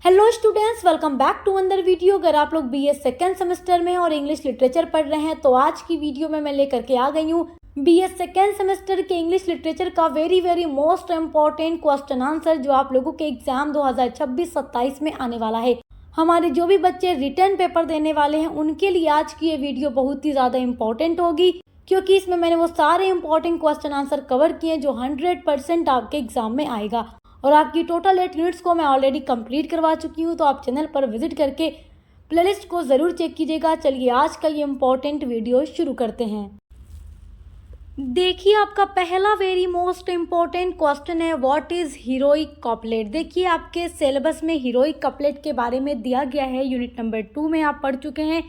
Hello students, welcome back to another video. अगर आप लोग बीए सेकेंड सेमेस्टर में और इंग्लिश लिटरेचर पढ़ रहे हैं तो आज की वीडियो में मैं लेकर के आ गई हूँ बीए सेकेंड सेमेस्टर के इंग्लिश लिटरेचर का very most important question answer जो आप लोगों के एग्जाम 2026-27 में आने वाला है। हमारे जो भी बच्चे रिटर्न पेपर देने वाले हैं उनके लिए आज की ये वीडियो बहुत ही ज़्यादा इंपॉर्टेंट होगी, क्योंकि इसमें मैंने वो सारे इंपॉर्टेंट क्वेश्चन आंसर कवर किए जो 100% आपके एग्जाम में आएगा। और आपकी टोटल 8 यूनिट्स को मैं ऑलरेडी कंप्लीट करवा चुकी हूँ, तो आप चैनल पर विजिट करके प्लेलिस्ट को ज़रूर चेक कीजिएगा। चलिए आज का ये इम्पोर्टेंट वीडियो शुरू करते हैं। देखिए, आपका पहला वेरी मोस्ट इम्पोर्टेंट क्वेश्चन है, व्हाट इज़ हीरोइक कपलेट। देखिए, आपके सिलेबस में हीरोइक कपलेट के बारे में दिया गया है, यूनिट नंबर 2 में आप पढ़ चुके हैं।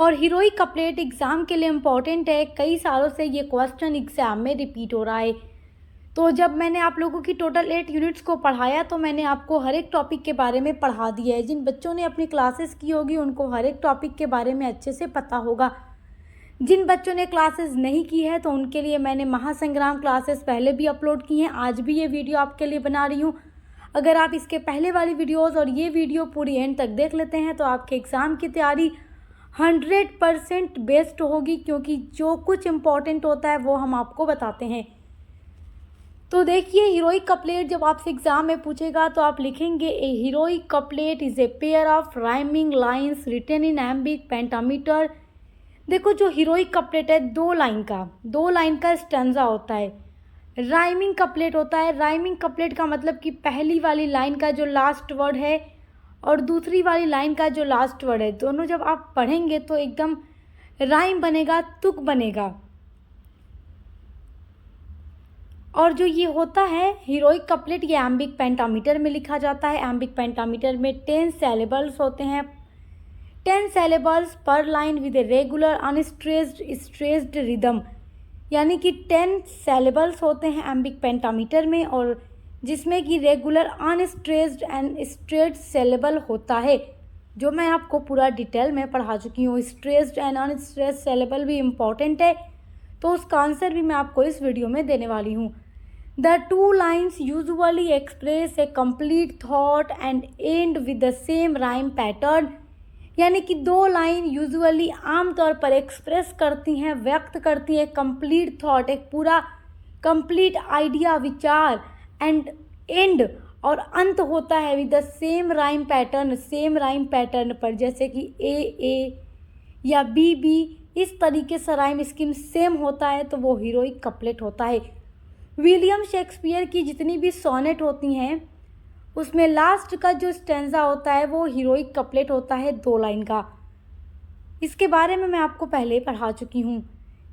और हीरोइक कपलेट एग्ज़ाम के लिए इम्पॉर्टेंट है, कई सालों से ये क्वेश्चन एग्ज़ाम में रिपीट हो रहा है। तो जब मैंने आप लोगों की टोटल 8 यूनिट्स को पढ़ाया तो मैंने आपको हर एक टॉपिक के बारे में पढ़ा दिया है। जिन बच्चों ने अपनी क्लासेस की होगी उनको हर एक टॉपिक के बारे में अच्छे से पता होगा। जिन बच्चों ने क्लासेस नहीं की है तो उनके लिए मैंने महासंग्राम क्लासेस पहले भी अपलोड की हैं, आज भी ये वीडियो आपके लिए बना रही हूँ। अगर आप इसके पहले वाली वीडियोज़ और ये वीडियो पूरी एंड तक देख लेते हैं तो आपके एग्ज़ाम की तैयारी 100% बेस्ट होगी, क्योंकि जो कुछ इम्पोर्टेंट होता है वो हम आपको बताते हैं। तो देखिए, हीरोइक कपलेट जब आपसे एग्जाम में पूछेगा तो आप लिखेंगे a heroic couplet is a pair of rhyming lines written in iambic pentameter. देखो, जो हीरोइक कपलेट है दो लाइन का स्टैंजा होता है। राइमिंग कपलेट होता है। राइमिंग कपलेट का मतलब कि पहली वाली लाइन का जो लास्ट वर्ड है और दूसरी वाली लाइन का जो लास्ट वर्ड है, दोनों जब आप पढ़ेंगे तो एकदम राइम बनेगा, तुक बनेगा। और जो ये होता है हीरोइक कपलेट, ये एम्बिक पेंटामीटर में लिखा जाता है। एम्बिक पेंटामीटर में 10 सेलेबल्स होते हैं, 10 सेलेबल्स पर line with a regular unstressed rhythm, यानी कि 10 सेलेबल्स होते हैं एम्बिक पेंटामीटर में, और जिसमें कि regular unstressed and straight saleable होता है, जो मैं आपको पूरा डिटेल में पढ़ा चुकी हूँ। स्ट्रेस्ड एंड अनस्ट्रेस्ड सेलेबल भी इम्पॉर्टेंट है, तो उसका आंसर भी मैं आपको इस वीडियो में देने वाली हूँ। The two lines usually express A complete thought and and with the same rhyme pattern, यानी कि दो लाइन यूजुअली आमतौर पर एक्सप्रेस करती हैं, व्यक्त करती हैं कंप्लीट थॉट, एक पूरा कंप्लीट आइडिया, विचार, एंड एंड और अंत होता है with the same rhyme pattern, same rhyme pattern पर, जैसे कि ए या बी, इस तरीके से राइम स्कीम सेम होता है तो वो हीरोइक कपलेट होता है। विलियम शेक्सपियर की जितनी भी सोनेट होती हैं उसमें लास्ट का जो स्टैंजा होता है वो हीरोइक कपलेट होता है, 2 लाइन का। इसके बारे में मैं आपको पहले पढ़ा चुकी हूँ।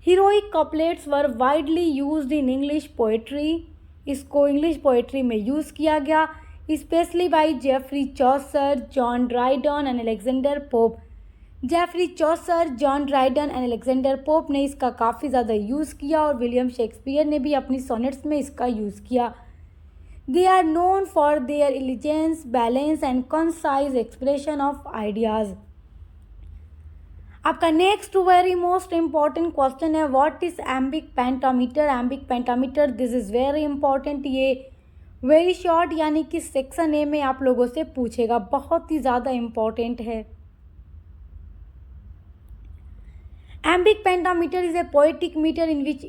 Heroic couplets were widely used in English poetry, इसको इंग्लिश पोएट्री में यूज़ किया गया, specially by Geoffrey Chaucer, John Dryden and Alexander Pope. Geoffrey Chaucer, John Dryden and Alexander Pope ने इसका काफ़ी ज़्यादा यूज़ किया, और विलियम शेक्सपियर ने भी अपनी सोनेट्स में इसका यूज़ किया। They are known for their elegance, balance and concise expression of ideas. आपका next very most important question है, what is iambic pentameter. Iambic pentameter, this is very important. ये very short यानी कि section A में आप लोगों से पूछेगा, बहुत ही ज़्यादा इम्पॉर्टेंट है। Iambic pentameter is a poetic meter in which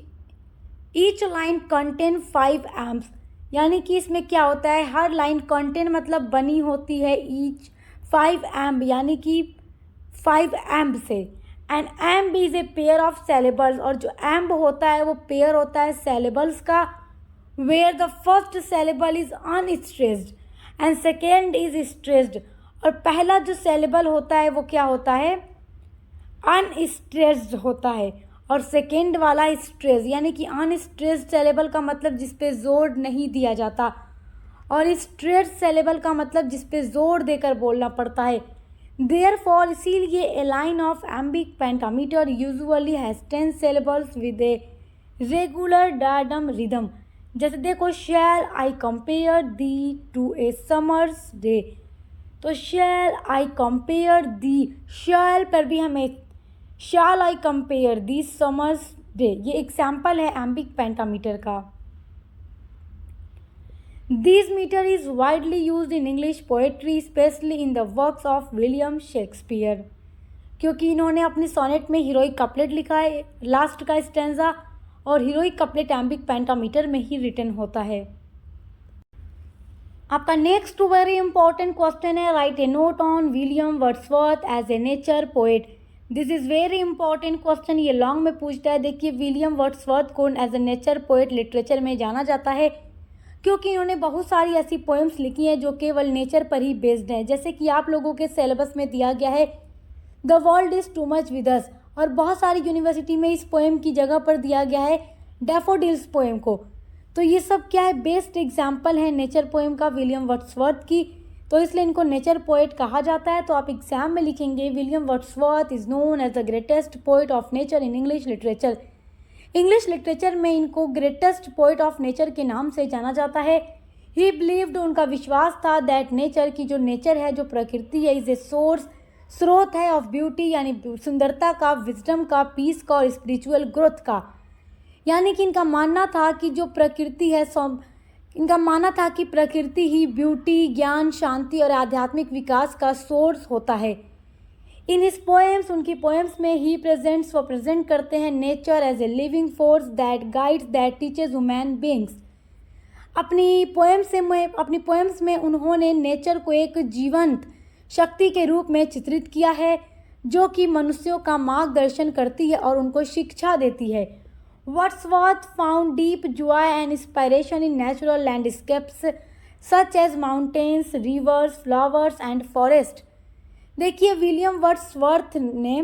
each line contain 5 amps, यानी कि इसमें क्या होता है, हर लाइन कंटेन मतलब बनी होती है ईच 5 एम्प, यानी कि 5 एम्प से। And amp is a pair of syllables, और जो एम्प होता है वो पेयर होता है सेलेबल्स का, where the first syllable is unstressed and second is stressed. और पहला जो सेलेबल होता है वो क्या होता है, अनस्ट्रेस्ड होता है, और सेकेंड वाला स्ट्रेस, यानी कि अनस्ट्रेस्ड सेलेबल का मतलब जिस पे जोर नहीं दिया जाता, और स्ट्रेट सेलेबल का मतलब जिस पे जोर देकर बोलना पड़ता है। देयरफॉर, इसीलिए a line of iambic pentameter usually has 10 syllables with a regular diadem rhythm. जैसे देखो, shall I compare thee to a summer's day, तो shall I compare thee, shall पर भी हमें shall I compare thee summer's day, ये example है iambic pentameter का। This metre is widely used in English poetry specially in the works of William Shakespeare, क्योंकि इन्होंने अपनी सोनेट में हीरोइक कपलेट लिखा है, लास्ट का स्टेंजा, और हीरोइक कपलेट एम्बिक पेंटामीटर में ही रिटन होता है। आपका नेक्स्ट वेरी इंपॉर्टेंट क्वेश्चन है, write a note on William Wordsworth as a nature poet. This is very important question, ये लॉन्ग में पूछता है। देखिए, विलियम वर्ड्सवर्थ को as a nature poet literature में जाना जाता है क्योंकि इन्होंने बहुत सारी ऐसी पोएम्स लिखी हैं जो केवल नेचर पर ही बेस्ड हैं। जैसे कि आप लोगों के सिलेबस में दिया गया है the world is too much with us, और बहुत सारी यूनिवर्सिटी में इस पोएम की जगह पर दिया गया है डैफोडिल्स पोएम को। तो ये सब क्या है, बेस्ट एग्जाम्पल है नेचर पोएम का विलियम वर्ड्सवर्थ की, तो इसलिए इनको नेचर पोएट कहा जाता है। तो आप एग्जाम में लिखेंगे William Wordsworth is known as the greatest poet of nature in English literature. English literature में इनको ग्रेटेस्ट पोएट ऑफ नेचर के नाम से जाना जाता है। ही बिलीव्ड, उनका विश्वास था, दैट नेचर की जो नेचर है, जो प्रकृति है, इज ए सोर्स, स्रोत है, ऑफ ब्यूटी यानी सुंदरता का, विजडम का, पीस का और स्पिरिचुअल ग्रोथ का। यानी कि इनका मानना था कि जो प्रकृति है, इनका मानना था कि प्रकृति ही ब्यूटी, ज्ञान, शांति और आध्यात्मिक विकास का सोर्स होता है। इन हिज पोएम्स, उनकी पोएम्स में ही प्रेजेंट्स, वो प्रेजेंट करते हैं nature as a living force that guides, that teaches human beings. अपनी पोएम्स में उन्होंने नेचर को एक जीवंत शक्ति के रूप में चित्रित किया है जो कि मनुष्यों का मार्गदर्शन करती है और उनको शिक्षा देती है। Wordsworth found deep joy and inspiration in natural landscapes such as mountains, rivers, flowers and forest. देखिए, विलियम वर्ड्सवर्थ ने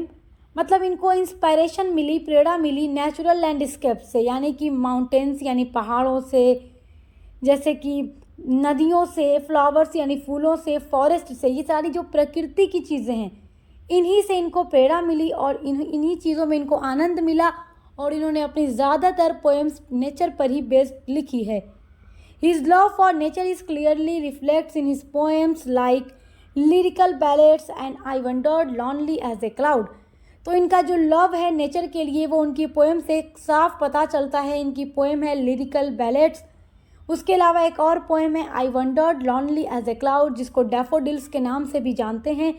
मतलब इनको इंस्पायरेशन मिली, प्रेरणा मिली नेचुरल लैंडस्केप से, यानी कि माउंटेन्स यानी पहाड़ों से, जैसे कि नदियों से, फ्लावर्स यानी फूलों से, फॉरेस्ट से, ये सारी जो प्रकृति की चीज़ें हैं, इन्हीं से इनको प्रेरणा मिली और इन्हीं चीज़ों में इनको आनंद मिला और इन्होंने अपनी ज़्यादातर पोएम्स नेचर पर ही बेस्ड लिखी है। His love for nature is clearly reflects in his poems like lyrical ballads and I wandered lonely as a cloud. तो इनका जो लव है नेचर के लिए वो उनकी पोएम से साफ पता चलता है। इनकी पोएम है लिरिकल बैलेट्स, उसके अलावा एक और पोएम है I wandered lonely as a cloud, जिसको डैफोडिल्स के नाम से भी जानते हैं।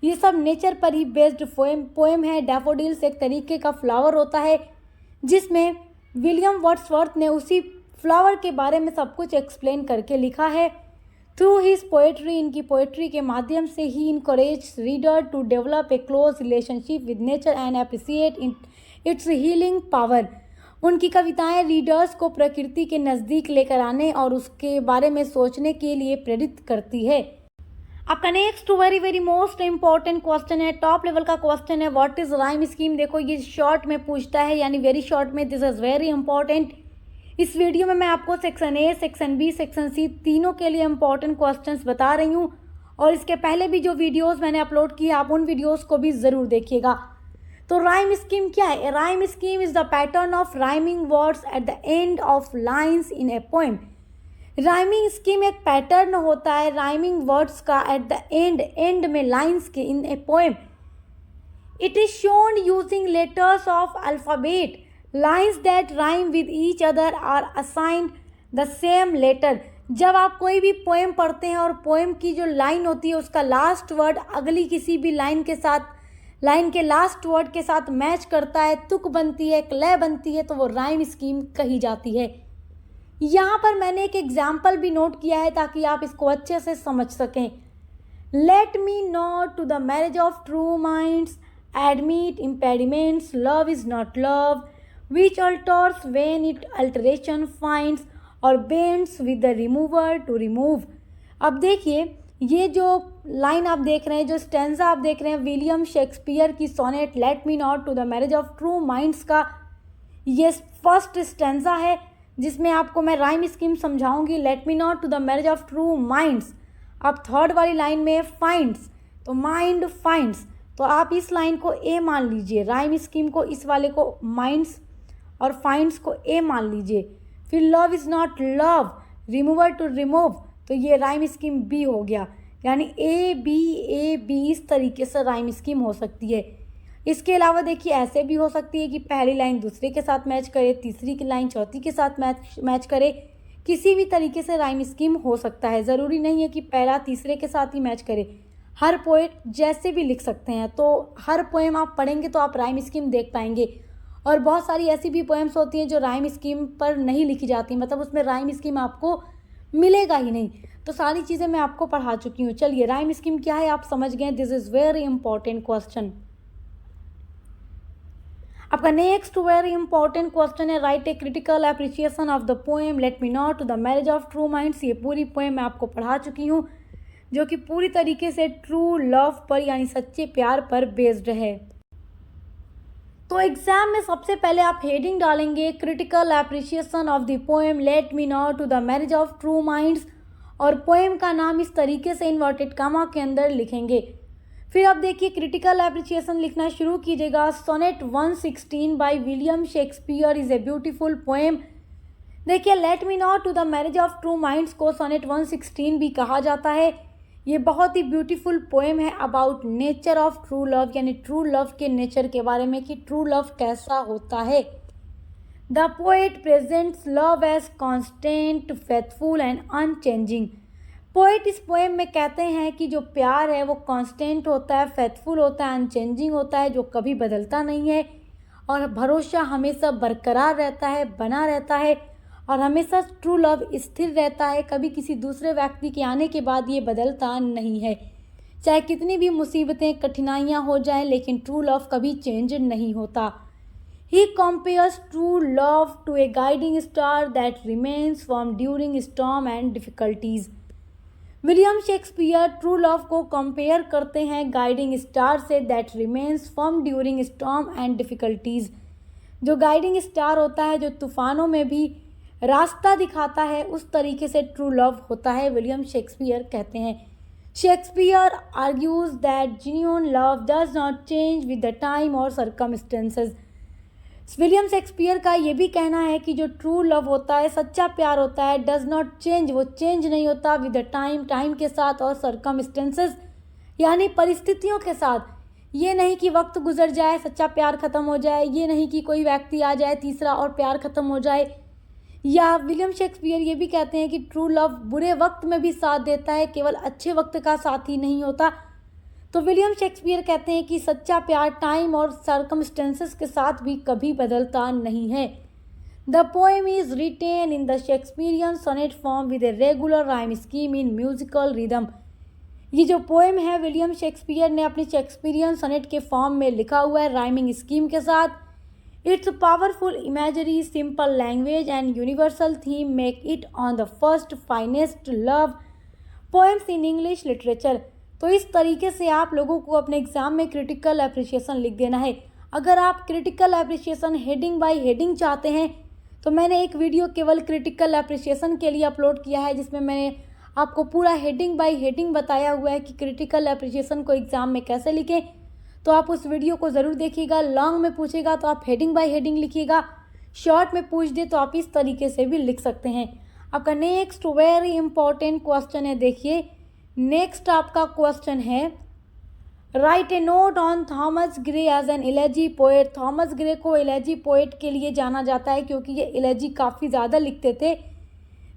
ये सब नेचर पर ही बेस्ड पोएम है। डैफोडिल्स एक तरीके का फ्लावर होता है जिसमें विलियम वर्ड्सवर्थ ने उसी फ्लावर के बारे में सब कुछ एक्सप्लेन करके लिखा है। थ्रू हिज पोएट्री, इनकी पोएट्री के माध्यम से ही encourage reader to develop a close relationship with nature and appreciate its healing power. उनकी कविताएं रीडर्स को प्रकृति के नज़दीक लेकर आने और उसके बारे में सोचने के लिए प्रेरित करती है। आपका next very very most important question है, टॉप लेवल का क्वेश्चन है, व्हाट इज राइम स्कीम। देखो, ये शॉर्ट में पूछता है, यानी वेरी शॉर्ट में, दिस इज वेरी इंपॉर्टेंट। इस वीडियो में मैं आपको section A, section B, section C तीनों के लिए इंपॉर्टेंट क्वेश्चंस बता रही हूँ, और इसके पहले भी जो वीडियोस मैंने अपलोड किए आप उन वीडियोस को भी ज़रूर देखिएगा। तो राइम स्कीम क्या है? Rhyme scheme is the pattern of rhyming words at the end of lines in a poem. Rhyming scheme एक पैटर्न होता है राइमिंग वर्ड्स का एट द एंड में लाइन्स के in a poem. It is shown using letters of alphabet. Lines that rhyme with each other are assigned the same letter. जब आप कोई भी पोएम पढ़ते हैं और पोएम की जो लाइन होती है उसका लास्ट वर्ड अगली किसी भी लाइन के लास्ट वर्ड के साथ मैच करता है, तुक बनती है, लय बनती है, तो वो राइम स्कीम कही जाती है। यहाँ पर मैंने एक एग्जाम्पल भी नोट किया है ताकि आप इसको अच्छे से समझ सकें। Let me not to the marriage of true minds admit impediments, love is not love which alters when it alteration finds और bends with the remover to remove। अब देखिए, ये जो लाइन आप देख रहे हैं, जो स्टेंजा आप देख रहे हैं विलियम शेक्सपियर की sonnet let me not to the marriage of true minds का, ये फर्स्ट स्टेंजा है जिसमें आपको मैं राइम स्कीम समझाऊंगी। Let me not to the marriage of true minds. अब थर्ड वाली लाइन में फाइंड्स, तो माइंड फाइंड्स, तो आप इस लाइन को ए मान लीजिए, राइम स्कीम को इस वाले को माइंड्स और फाइंड्स को ए मान लीजिए। फिर love is not love, remover to remove, तो ये राइम स्कीम बी हो गया। यानी ए बी इस तरीके से राइम स्कीम हो सकती है। इसके अलावा देखिए ऐसे भी हो सकती है कि पहली लाइन दूसरे के साथ मैच करे, तीसरी की लाइन चौथी के साथ मैच करे, किसी भी तरीके से राइम स्कीम हो सकता है, ज़रूरी नहीं है कि पहला तीसरे के साथ ही मैच करे। हर पोएट जैसे भी लिख सकते हैं, तो हर पोएम आप पढ़ेंगे तो आप राइम स्कीम देख पाएंगे। और बहुत सारी ऐसी भी पोएम्स होती हैं जो राइम स्कीम पर नहीं लिखी जाती, मतलब उसमें राइम स्कीम आपको मिलेगा ही नहीं। तो सारी चीज़ें मैं आपको पढ़ा चुकी हूँ। चलिए, राइम स्कीम क्या है आप समझ गए। This is very important question. आपका नेक्स्ट वेरी इंपॉर्टेंट क्वेश्चन है, write a critical appreciation of the poem let me not to the marriage of true minds. ये पूरी पोएम मैं आपको पढ़ा चुकी हूँ, जो कि पूरी तरीके से ट्रू लव पर यानी सच्चे प्यार पर बेस्ड है। तो एग्जाम में सबसे पहले आप हेडिंग डालेंगे critical appreciation of the poem let me not to the marriage of true minds, और पोएम का नाम इस तरीके से इन्वर्टेड कामा के अंदर लिखेंगे। फिर आप देखिए क्रिटिकल एप्रिसिएशन लिखना शुरू कीजिएगा। Sonnet 116 by William Shakespeare is a beautiful poem. देखिए, let me not to the marriage of true minds को सोनेट 116 भी कहा जाता है। ये बहुत ही ब्यूटीफुल पोएम है about nature of true love, यानी ट्रू लव के नेचर के बारे में कि ट्रू लव कैसा होता है। The poet presents love as constant, faithful and unchanging. Poet इस पोएम में कहते हैं कि जो प्यार है वो कांस्टेंट होता है, फेथफुल होता है, अनचेंजिंग होता है, जो कभी बदलता नहीं है, और भरोसा हमेशा बरकरार रहता है, बना रहता है, और हमेशा ट्रू लव स्थिर रहता है। कभी किसी दूसरे व्यक्ति के आने के बाद ये बदलता नहीं है, चाहे कितनी भी मुसीबतें कठिनाइयाँ हो जाएं, लेकिन ट्रू लव कभी चेंज नहीं होता। He compares true love to a guiding star that remains firm during storm and difficulties. William Shakespeare true love को कंपेयर करते हैं गाइडिंग स्टार से, that remains firm during storm and difficulties. जो guiding star होता है, जो तूफानों में भी रास्ता दिखाता है, उस तरीके से ट्रू लव होता है, विलियम शेक्सपियर कहते हैं। Shakespeare argues that genuine love does not change with the time और सर्कमस्टेंसेस। विलियम शेक्सपियर का ये भी कहना है कि जो ट्रू लव होता है, सच्चा प्यार होता है, डज नॉट चेंज, वो चेंज नहीं होता विद द टाइम, टाइम के साथ, और सर्कमस्टेंसेस यानी परिस्थितियों के साथ। ये नहीं कि वक्त गुजर जाए सच्चा प्यार ख़त्म हो जाए, ये नहीं कि कोई व्यक्ति आ जाए तीसरा और प्यार ख़त्म हो जाए। या विलियम शेक्सपियर ये भी कहते हैं कि ट्रू लव बुरे वक्त में भी साथ देता है, केवल अच्छे वक्त का साथ ही नहीं होता। तो विलियम शेक्सपियर कहते हैं कि सच्चा प्यार टाइम और सर्कमस्टेंसेस के साथ भी कभी बदलता नहीं है। The poem is written in the Shakespearean sonnet form with a regular rhyme scheme in musical rhythm. ये जो पोएम है विलियम शेक्सपियर ने अपनी शेक्सपियरियन सोनेट के फॉर्म में लिखा हुआ है, राइमिंग स्कीम के साथ। It's powerful imagery, simple language and universal theme make it on the first finest love poems in English literature. तो इस तरीके से आप लोगों को अपने एग्जाम में क्रिटिकल एप्रिसिएशन लिख देना है। अगर आप critical appreciation heading by heading चाहते हैं तो मैंने एक वीडियो केवल क्रिटिकल एप्रिसिएशन के लिए अपलोड किया है, जिसमें मैंने आपको पूरा हेडिंग बाय हेडिंग बताया हुआ है कि क्रिटिकल एप्रिसिएशन को एग्जाम में कैसे लिखें। तो आप उस वीडियो को ज़रूर देखिएगा। लॉन्ग में पूछेगा तो आप हेडिंग बाय हेडिंग लिखिएगा, शॉर्ट में पूछ दे तो आप इस तरीके से भी लिख सकते हैं। आपका नेक्स्ट वेरी इंपॉर्टेंट क्वेश्चन है, देखिए नेक्स्ट आपका क्वेश्चन है, write a note on Thomas Gray as an elegy poet. Thomas Gray को इलेजी पोएट के लिए जाना जाता है क्योंकि ये इलेजी काफ़ी ज़्यादा लिखते थे।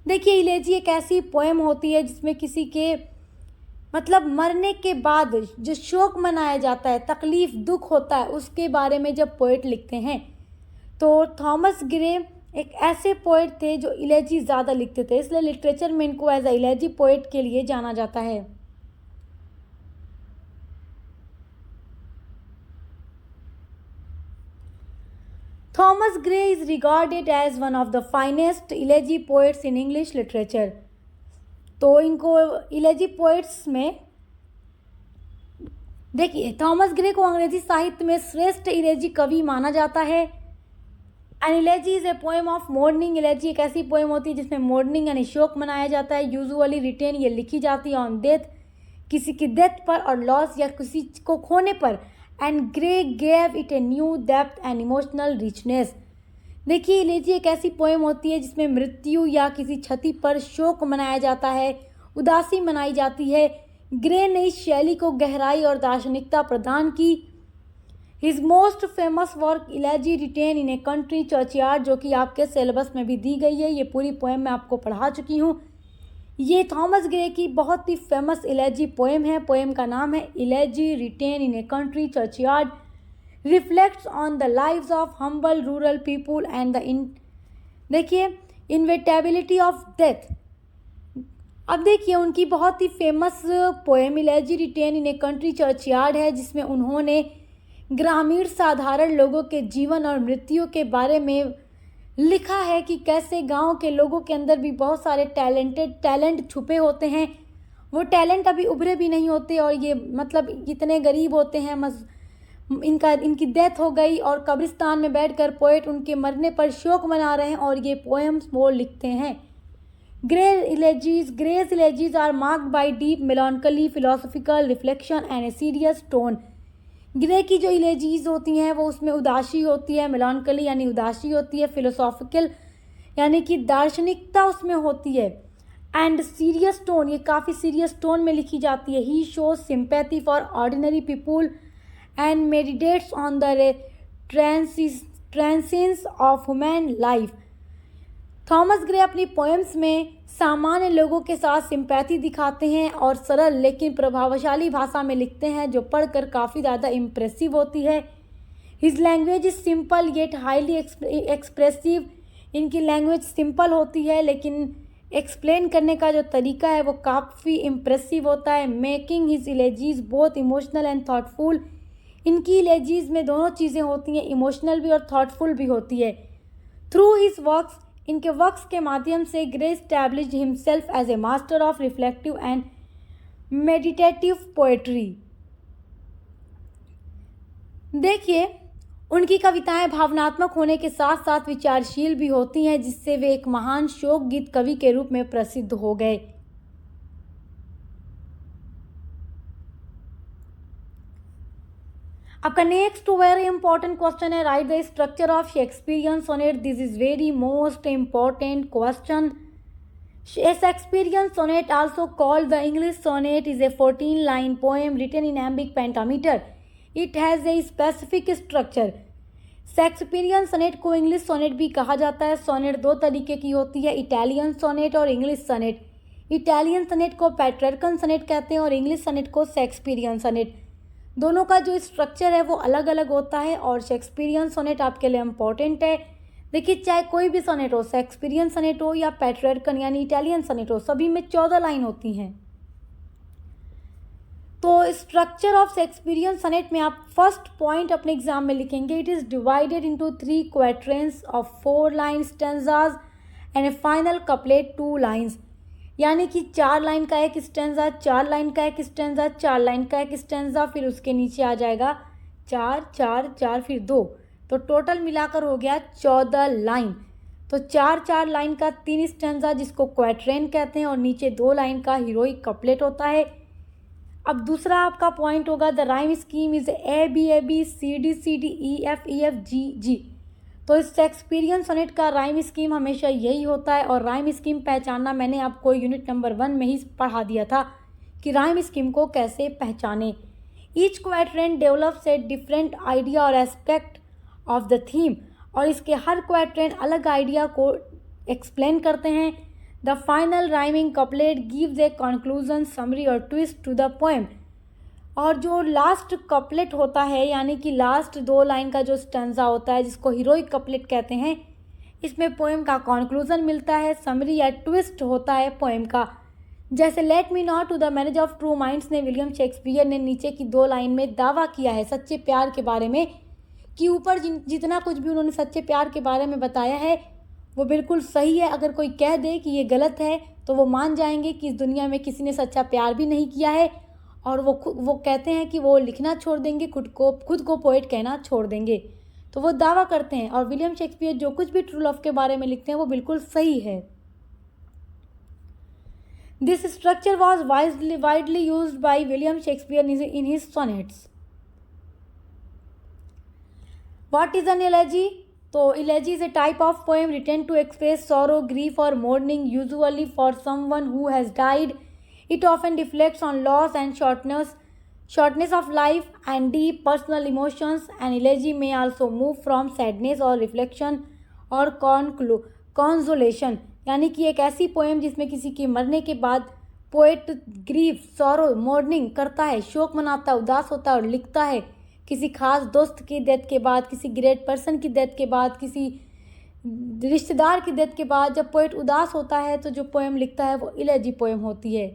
देखिए, इलेजी एक ऐसी पोएम होती है जिसमें किसी के मतलब मरने के बाद जो शोक मनाया जाता है, तकलीफ़ दुख होता है, उसके बारे में जब पोएट लिखते हैं। तो थॉमस ग्रे एक ऐसे पोएट थे जो इलेजी ज़्यादा लिखते थे, इसलिए लिटरेचर में इनको एज अ इलेजी पोएट के लिए जाना जाता है। Thomas Gray is regarded as one of the finest elegy poets in English literature. तो इनको इलेजी पोएट्स में देखिए, थॉमस ग्रे को अंग्रेजी साहित्य में श्रेष्ठ इलेजी कवि माना जाता है। An elegy is a poem of mourning. Elegy एक ऐसी पोएम होती है जिसमें मोर्निंग यानी शोक मनाया जाता है। यूजुअली रिटेन, ये लिखी जाती है ऑन डेथ, किसी की डेथ पर, और लॉस या किसी को खोने पर। And grey gave it a new depth and emotional richness. देखिए, इलेजी एक ऐसी पोएम होती है जिसमें मृत्यु या किसी क्षति पर शोक मनाया जाता है, उदासी मनाई जाती है। ग्रे ने इस शैली को गहराई और दार्शनिकता प्रदान की। His most famous work elegy written in a country churchyard, जो कि आपके सिलेबस में भी दी गई है। ये पूरी पोएम मैं आपको पढ़ा चुकी हूँ। ये थॉमस ग्रे की बहुत ही फेमस इलेजी पोएम है। पोएम का नाम है elegy written in a country churchyard, reflects on the lives of humble rural people and देखिए इनवेटेबिलिटी ऑफ डेथ। अब देखिए उनकी बहुत ही famous poem elegy written in a country churchyard है, जिसमें उन्होंने ग्रामीण साधारण लोगों के जीवन और मृत्यु के बारे में लिखा है कि कैसे गांव के लोगों के अंदर भी बहुत सारे टैलेंट छुपे होते हैं। वो टैलेंट अभी उभरे भी नहीं होते और ये मतलब इतने गरीब होते हैं। इनकी डेथ हो गई और कब्रिस्तान में बैठकर पोएट उनके मरने पर शोक मना रहे हैं और ये पोएम्स वो लिखते हैं। Gray's elegies are marked by deep melancholy, philosophical reflection and a serious tone. Grey की जो इलेजीज होती हैं वो उसमें उदासी होती है, मेलानकली यानी उदासी होती है, फिलोसॉफिकल यानी कि दार्शनिकता उसमें होती है, एंड सीरियस टोन, ये काफ़ी सीरियस टोन में लिखी जाती है। He shows sympathy for ordinary people and meditates on the transience of human life. Thomas Gray अपनी पोएम्स में सामान्य लोगों के साथ सिंपैथी दिखाते हैं और सरल लेकिन प्रभावशाली भाषा में लिखते हैं, जो पढ़कर काफ़ी ज़्यादा इम्प्रेसिव होती है। His language is simple yet highly expressive. इनकी लैंग्वेज सिंपल होती है लेकिन एक्सप्लेन करने का जो तरीका है वो काफ़ी इम्प्रेसिव होता है। Making his elegies both emotional and thoughtful. इनकी इलेजीज में दोनों चीज़ें होती हैं, इमोशनल भी और थाटफुल भी होती है। थ्रू हिज वर्क्स, इनके वर्क्स के माध्यम से Gray established himself as a master of reflective and meditative poetry. देखिए उनकी कविताएं भावनात्मक होने के साथ साथ विचारशील भी होती हैं, जिससे वे एक महान शोक गीत कवि के रूप में प्रसिद्ध हो गए। आपका नेक्स्ट वेरी इंपॉर्टेंट क्वेश्चन है, right the structure of Shakespearean sonnet. This is very most important question. Shakespearean sonnet, also called the English sonnet, is a 14-line poem written in iambic pentameter. It has a specific structure. Shakespearean sonnet को English sonnet भी कहा जाता है। Sonnet दो तरीके की होती है, इटालियन सोनेट और इंग्लिश सोनेट। इटालियन सोनेट को पेट्रार्कन सोनेट कहते हैं और इंग्लिश सोनेट को शेक्सपियरियन सोनेट। दोनों का जो स्ट्रक्चर है वो अलग अलग होता है और शेक्सपियरियन सोनेट आपके लिए इम्पॉर्टेंट है। देखिए चाहे कोई भी सोनेट हो, शेक्सपियरियन सोनेट हो या पेट्रार्कन यानी इटालियन सोनेट हो, सभी में 14 लाइन होती हैं। तो स्ट्रक्चर ऑफ शेक्सपियरियन सोनेट में आप फर्स्ट पॉइंट अपने एग्जाम में लिखेंगे, it is divided into 3 quadrants of 4-line stanzas and A final couplet 2 lines। यानी कि 4 लाइन का एक स्टेंजा, 4 लाइन का एक स्टेंजा, 4 लाइन का एक स्टेंजा, फिर उसके नीचे आ जाएगा 4 4 4 फिर 2, तो टोटल मिलाकर हो गया 14 लाइन। तो 4 लाइन का 3 स्टेंजा जिसको क्वाट्रेन कहते हैं और नीचे 2 लाइन का हीरोइक कपलेट होता है। अब दूसरा आपका पॉइंट होगा the rhyme scheme is ABAB CD CD EF EF G। तो इस शेक्सपियरियन सोनेट का राइम स्कीम हमेशा यही होता है और राइम स्कीम पहचानना मैंने आपको यूनिट नंबर 1 में ही पढ़ा दिया था कि राइम स्कीम को कैसे पहचाने। Each quadrant develops a different idea और एस्पेक्ट ऑफ द थीम, और इसके हर क्वाड्रेंट अलग आइडिया को एक्सप्लेन करते हैं। The final rhyming couplet gives a conclusion summary और ट्विस्ट टू द पोएम। और जो लास्ट कपलेट होता है यानी कि लास्ट 2 लाइन का जो स्टेंजा होता है जिसको हीरोइक कपलेट कहते हैं, इसमें पोएम का कंक्लूजन मिलता है, समरी या ट्विस्ट होता है पोएम का। जैसे let me not to the marriage of true minds ने विलियम शेक्सपियर ने नीचे की 2 लाइन में दावा किया है सच्चे प्यार के बारे में कि ऊपर जितना कुछ भी उन्होंने सच्चे प्यार के बारे में बताया है वो बिल्कुल सही है। अगर कोई कह दे कि ये गलत है तो वो मान जाएंगे कि इस दुनिया में किसी ने सच्चा प्यार भी नहीं किया है, और वो कहते हैं कि वो लिखना छोड़ देंगे, खुद को पोएट कहना छोड़ देंगे। तो वो दावा करते हैं और विलियम शेक्सपियर जो कुछ भी ट्रू लव के बारे में लिखते हैं वो बिल्कुल सही है। This structure was widely used by William Shakespeare in his sonnets. What is an elegy? तो elegy is a type of poem written to express sorrow, grief or mourning, usually for someone who has died. It often reflects on loss and shortness of life and deep personal emotions. An elegy may also move from sadness or reflection or consolation, यानी कि एक ऐसी poem जिसमें किसी के मरने के बाद पोएट ग्रीव सॉरो मॉर्निंग करता है, शोक मनाता है, उदास होता है और लिखता है किसी खास दोस्त की डेथ के बाद, किसी ग्रेट पर्सन की डेथ के बाद, किसी रिश्तेदार की डेथ के बाद जब पोएट उदास होता है तो जो पोएम लिखता है वो इलेजी पोएम होती है।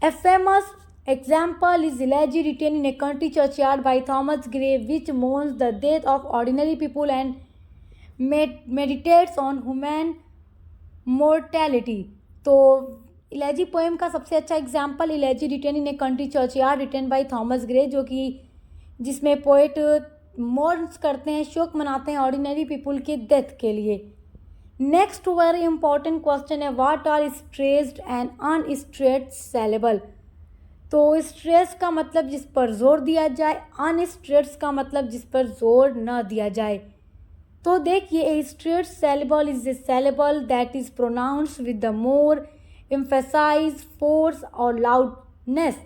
A famous example is elegy written in a country churchyard by Thomas Gray, which mourns the death of ordinary people and meditates on human mortality। तो इलेजी पोएम का सबसे अच्छा example elegy written in a country churchyard written by Thomas Gray, जो कि जिसमें poet मोर्न्स करते हैं, शोक मनाते हैं ऑर्डिनरी पीपल के डेथ के लिए। नेक्स्ट वेरी इंपॉर्टेंट क्वेश्चन है, what are stressed and unstressed syllable. तो स्ट्रेस का मतलब जिस पर जोर दिया जाए, अनस्ट्रेस्ड का मतलब जिस पर जोर न दिया जाए। तो देखिए, a stressed syllable is a syllable that is pronounced with the more emphasise force और लाउडनेस,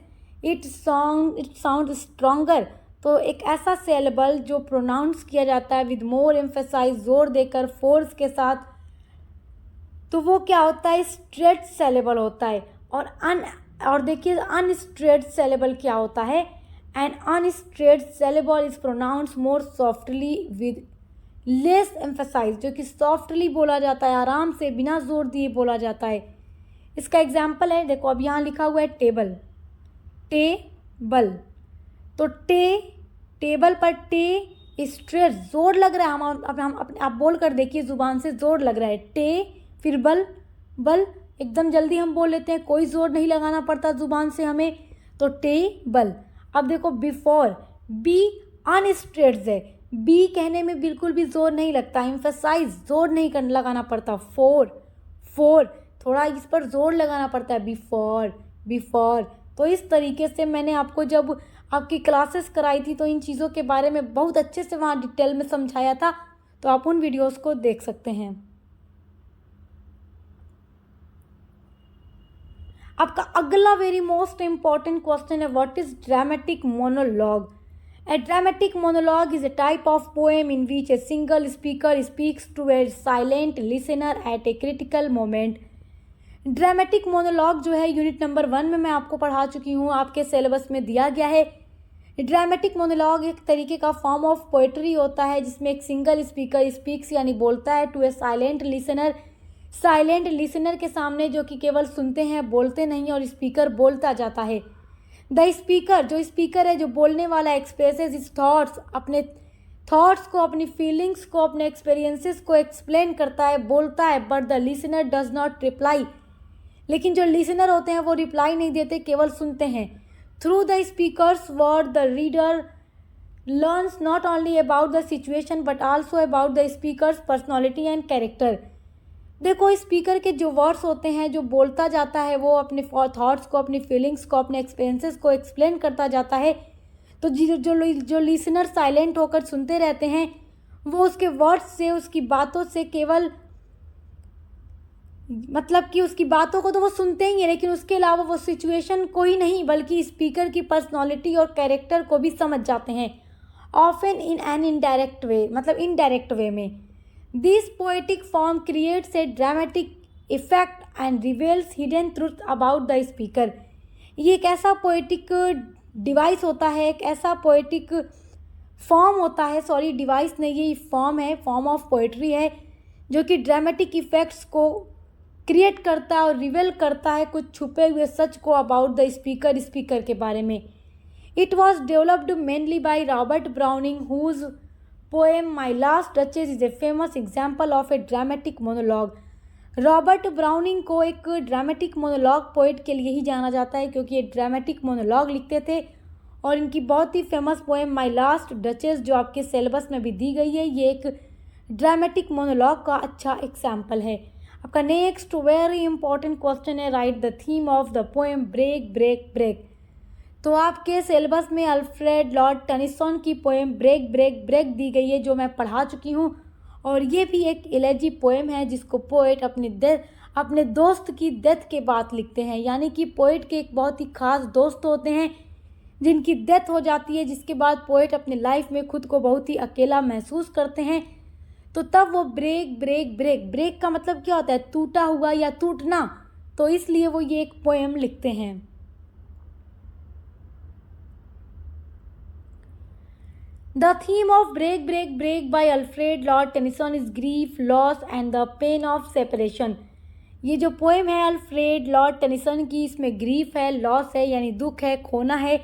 इट साउंड स्ट्रॉन्गर। तो एक ऐसा सिलेबल जो प्रोनाउंस किया जाता है विद मोर एम्फेसाइज, जोर देकर, फोर्स के साथ, तो वो क्या होता है, स्ट्रेट सिलेबल होता है। और देखिए अनस्ट्रेट सिलेबल क्या होता है, and unstressed syllable is pronounce more softly with less emphasise, जो कि सॉफ्टली बोला जाता है, आराम से बिना जोर दिए बोला जाता है। इसका एग्जाम्पल है, देखो अब यहाँ लिखा हुआ है टेबल, टेबल। तो टेबल पर टे स्ट्रेट जोर लग रहा है, हम आप बोल कर देखिए, जुबान से जोर लग रहा है, टे फिर बल, बल एकदम जल्दी हम बोल लेते हैं, कोई जोर नहीं लगाना पड़ता जुबान से हमें, तो टेबल। अब देखो बिफोर, बी अनस्ट्रेट है, बी कहने में बिल्कुल भी जोर नहीं लगता, एम्फेसाइज जोर नहीं लगाना पड़ता, फोर थोड़ा इस पर जोर लगाना पड़ता है, बिफोर। तो इस तरीके से मैंने आपको जब आपकी क्लासेस कराई थी तो इन चीज़ों के बारे में बहुत अच्छे से वहाँ डिटेल में समझाया था, तो आप उन वीडियोस को देख सकते हैं। आपका अगला वेरी मोस्ट इम्पॉर्टेंट क्वेश्चन है, what is dramatic monologue. A dramatic monologue is a type of poem in which a single speaker speaks to a silent listener at a critical moment। Dramatic monologue जो है unit number 1 में मैं आपको पढ़ा चुकी हूँ, आपके सिलेबस में दिया गया है। ड्रामेटिक मोनोलॉग एक तरीके का फॉर्म ऑफ पोएट्री होता है जिसमें एक सिंगल स्पीकर स्पीक्स यानी बोलता है to a silent listener, silent listener के सामने, जो कि केवल सुनते हैं, बोलते नहीं, और स्पीकर बोलता जाता है। द स्पीकर, जो स्पीकर है, जो बोलने वाला, एक्सप्रेसेस हिज थॉट्स, अपने थॉट्स को, अपनी फीलिंग्स को, अपने एक्सपीरियंसेस को एक्सप्लेन करता है, बोलता है, but the listener does not reply, लेकिन जो लिसनर होते हैं वो रिप्लाई नहीं देते, केवल सुनते हैं। Through the speakers word the reader learns not only about the situation but also about the speakers personality and character. देखो, स्पीकर के जो वर्ड्स होते हैं, जो बोलता जाता है, वो अपने थॉट्स को, अपनी फीलिंग्स को, अपने एक्सपीरियंसेस को एक्सप्लेन करता जाता है। तो जो लिसनर साइलेंट होकर सुनते रहते हैं, वो उसके वर्ड्स से, उसकी बातों से केवल, मतलब कि उसकी बातों को तो वो सुनते ही हैं, लेकिन उसके अलावा वो सिचुएशन को ही नहीं बल्कि स्पीकर की पर्सनालिटी और कैरेक्टर को भी समझ जाते हैं, often in an indirect way, मतलब इनडायरेक्ट वे में। This poetic form creates a dramatic effect and reveals hidden truth about the speaker. ये एक ऐसा पोएटिक डिवाइस होता है, एक ऐसा पोएटिक फॉर्म होता है, सॉरी डिवाइस नहीं, ये फॉर्म है, फॉर्म ऑफ पोएट्री है, जो कि ड्रामेटिक इफेक्ट्स को क्रिएट करता है और रिवेल करता है कुछ छुपे हुए सच को अबाउट द स्पीकर, स्पीकर के बारे में। It was developed mainly by Robert Browning whose poem my last duchess is a famous example of a dramatic monologue. Robert Browning को एक ड्रामेटिक मोनोलॉग पोएट के लिए ही जाना जाता है, क्योंकि ये ड्रामेटिक मोनोलॉग लिखते थे, और इनकी बहुत ही famous poem my last duchess, जो आपके सिलेबस में भी दी गई है, ये एक ड्रामेटिक मोनोलॉग का अच्छा एग्जाम्पल है। आपका नेक्स्ट वेरी इंपॉर्टेंट क्वेश्चन है, right the theme of the poem break break break. तो आपके सिलेबस में अल्फ्रेड लॉर्ड टेनिसन की पोएम ब्रेक ब्रेक ब्रेक दी गई है, जो मैं पढ़ा चुकी हूँ, और ये भी एक इलेजी पोएम है जिसको पोएट अपने दोस्त की डेथ के बाद लिखते हैं, यानी कि पोएट के एक बहुत ही खास दोस्त होते हैं जिनकी डेथ हो जाती है, जिसके बाद पोएट अपने लाइफ में खुद को बहुत ही अकेला महसूस करते हैं। तो तब वो ब्रेक ब्रेक ब्रेक ब्रेक का मतलब क्या होता है, टूटा हुआ या टूटना, तो इसलिए वो ये एक पोएम लिखते हैं। The theme of Break Break Break by Alfred Lord Tennyson is grief, loss and the pain of separation। ये जो पोएम है अल्फ्रेड लॉर्ड टेनिसन की, इसमें ग्रीफ है, लॉस है यानी दुख है, खोना है,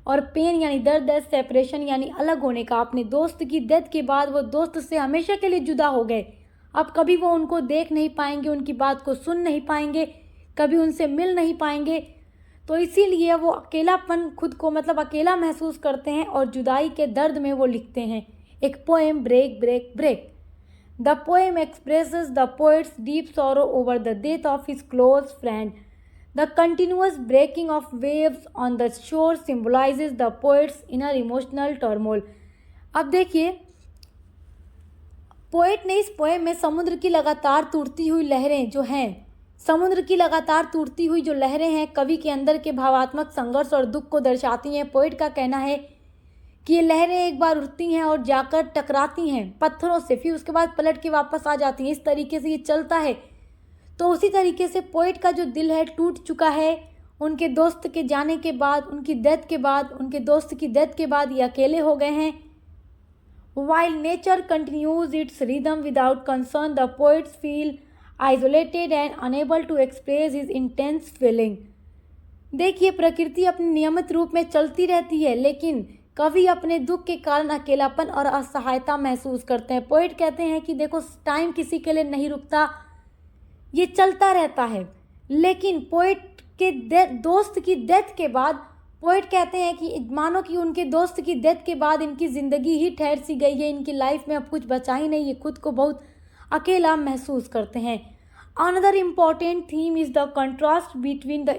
और पेन यानी दर्द है, सेपरेशन यानी अलग होने का। अपने दोस्त की डेथ के बाद वो दोस्त से हमेशा के लिए जुदा हो गए। अब कभी वो उनको देख नहीं पाएंगे, उनकी बात को सुन नहीं पाएंगे, कभी उनसे मिल नहीं पाएंगे। तो इसीलिए वो अकेलापन खुद को मतलब अकेला महसूस करते हैं और जुदाई के दर्द में वो लिखते हैं एक poem break break break. The poem expresses the poet's deep sorrow over the death of his close friend. The continuous breaking of waves on the shore symbolises the poet's inner emotional turmoil. अब देखिए, poet ने इस poem में समुद्र की लगातार टूटती हुई लहरें जो हैं, समुद्र की लगातार टूटती हुई जो लहरें हैं, कवि के अंदर के भावात्मक संघर्ष और दुख को दर्शाती हैं। पोएट का कहना है कि ये लहरें एक बार उठती हैं और जाकर टकराती हैं पत्थरों से, फिर उसके बाद पलट के वापस आ जाती हैं। इस तरीके से ये चलता है। तो उसी तरीके से पोएट का जो दिल है टूट चुका है उनके दोस्त के जाने के बाद, उनकी डेथ के बाद, उनके दोस्त की डेथ के बाद ये अकेले हो गए हैं। While nature continues its rhythm without concern, the poets feel isolated and unable to express his intense feeling। देखिए, प्रकृति अपने नियमित रूप में चलती रहती है, लेकिन कवि अपने दुख के कारण अकेलापन और असहायता महसूस करते हैं। पोएट कहते हैं कि देखो, टाइम किसी के लिए नहीं रुकता, ये चलता रहता है। लेकिन पोएट के दोस्त की डेथ के बाद पोएट कहते हैं कि मानो कि उनके दोस्त की डेथ के बाद इनकी ज़िंदगी ही ठहर सी गई है, इनकी लाइफ में अब कुछ बचा ही नहीं, ये खुद को बहुत अकेला महसूस करते हैं। Another important theme is the contrast between the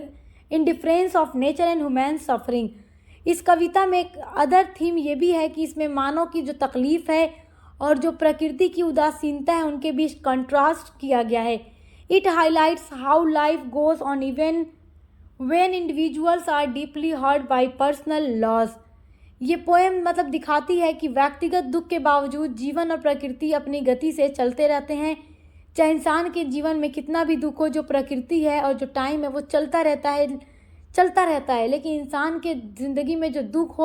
indifference of nature and human suffering. इस कविता में एक अदर थीम ये भी है कि इसमें मानव की जो तकलीफ़ है और जो प्रकृति की उदासीनता है उनके बीच कंट्रास्ट किया गया है। It highlights how life goes on even when individuals are deeply hurt by personal loss. ये पोएम मतलब दिखाती है कि व्यक्तिगत दुख के बावजूद जीवन और प्रकृति अपनी गति से चलते रहते हैं। चाहे इंसान के जीवन में कितना भी दुख हो, जो प्रकृति है और जो टाइम है वो चलता रहता है। लेकिन इंसान के ज़िंदगी में जो दुख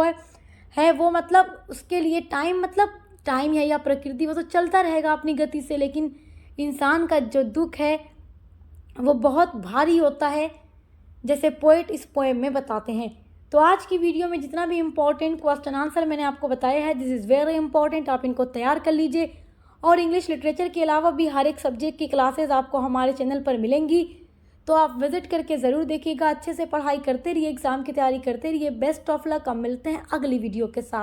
है वो मतलब उसके लिए टाइम है या प्रकृति, वो तो चलता रहेगा अपनी गति से। लेकिन इंसान का जो दुख है वो बहुत भारी होता है, जैसे पोएट इस पोएम में बताते हैं। तो आज की वीडियो में जितना भी इम्पोर्टेंट क्वेश्चन आंसर मैंने आपको बताया है, दिस इज़ वेरी इंपॉर्टेंट, आप इनको तैयार कर लीजिए। और इंग्लिश लिटरेचर के अलावा भी हर एक सब्जेक्ट की क्लासेस आपको हमारे चैनल पर मिलेंगी, तो आप विजिट करके ज़रूर देखिएगा। अच्छे से पढ़ाई करते रहिए, एग्ज़ाम की तैयारी करते रहिए। Best of luck. अब मिलते हैं अगली वीडियो के साथ।